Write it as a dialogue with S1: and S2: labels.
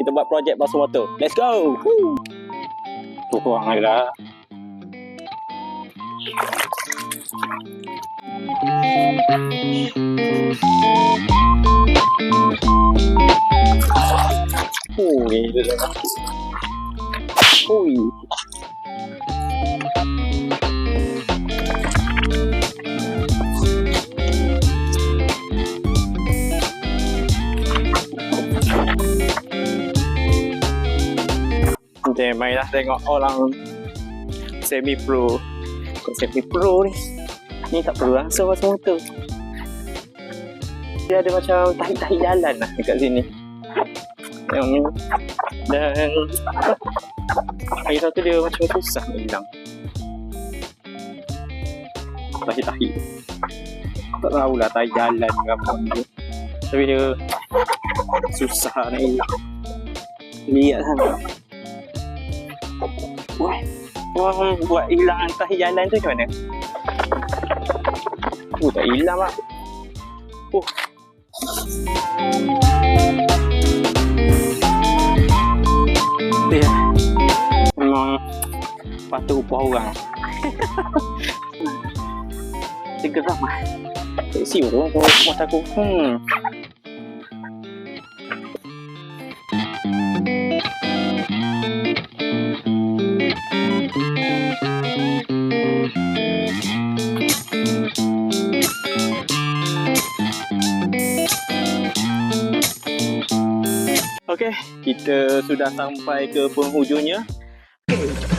S1: kita buat projek basuh motor. Let's go. Kurang lah. Ui. Okay, mainlah tengok orang semi pro. Semi pro ni tak perlu langsung basuh motor. Dia ada macam tahi-tahi jalan lah dekat sini. Yang ni. Dan air satu dia macam susah nak hilang. Tahi-tahi. Tak tahulah tahi jalan ke apa tu. Tapi dia susah nak hilang. Lihat sana. Wah, orang buat hilang tahi jalan tu macam mana? Tak hilang lah. Dia memang patut upah orang. Dia geram lah. Seksi orang kalau mata aku. Okey, kita sudah sampai ke penghujungnya. Okay.